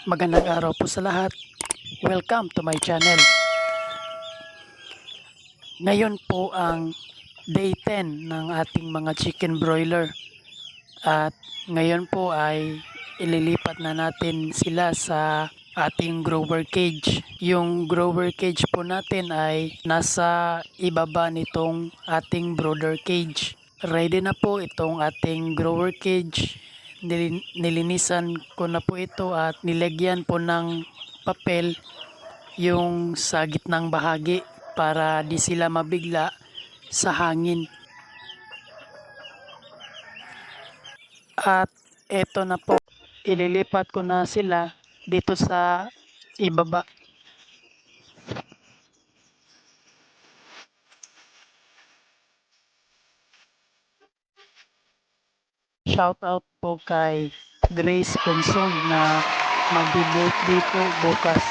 Magandang araw po sa lahat. Welcome to my channel. Ngayon po ang day 10 ng ating mga chicken broiler. At ngayon po ay ililipat na natin sila sa ating grower cage. Yung grower cage po natin ay nasa ibaba nitong ating brooder cage. Ready na po itong ating grower cage. Nilinisan ko na po ito at nilagyan po ng papel yung sa gitnang bahagi para di sila mabigla sa hangin. At eto na po, ililipat ko na sila dito sa ibaba. Shout out po kay Grace Benson na magbi-birthday po bukas.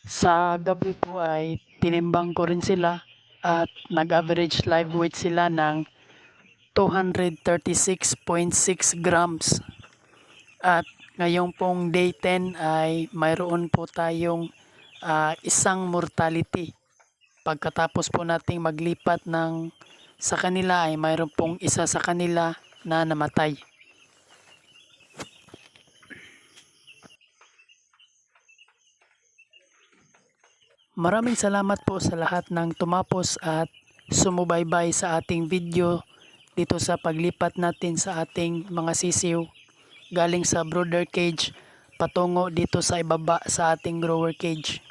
Sa gabi po ay tinimbang ko rin sila at nag-average live weight sila ng 236.6 grams. At ngayong pong day 10 ay mayroon po tayong isang mortality. pagkatapos po nating maglipat sa kanila ay mayroon pong isa sa kanila na namatay. Maraming salamat po sa lahat ng tumapos at sumubaybay sa ating video dito sa paglipat natin sa ating mga sisiw galing sa brooder cage patungo dito sa ibaba sa ating grower cage.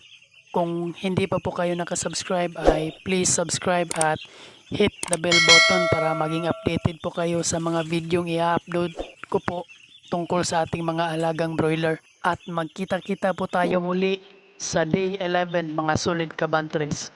Kung hindi pa po kayo nakasubscribe ay please subscribe at hit the bell button para maging updated po kayo sa mga videong i-upload ko po tungkol sa ating mga alagang broiler. At magkita-kita po tayo muli sa day 11 mga solid kabantres.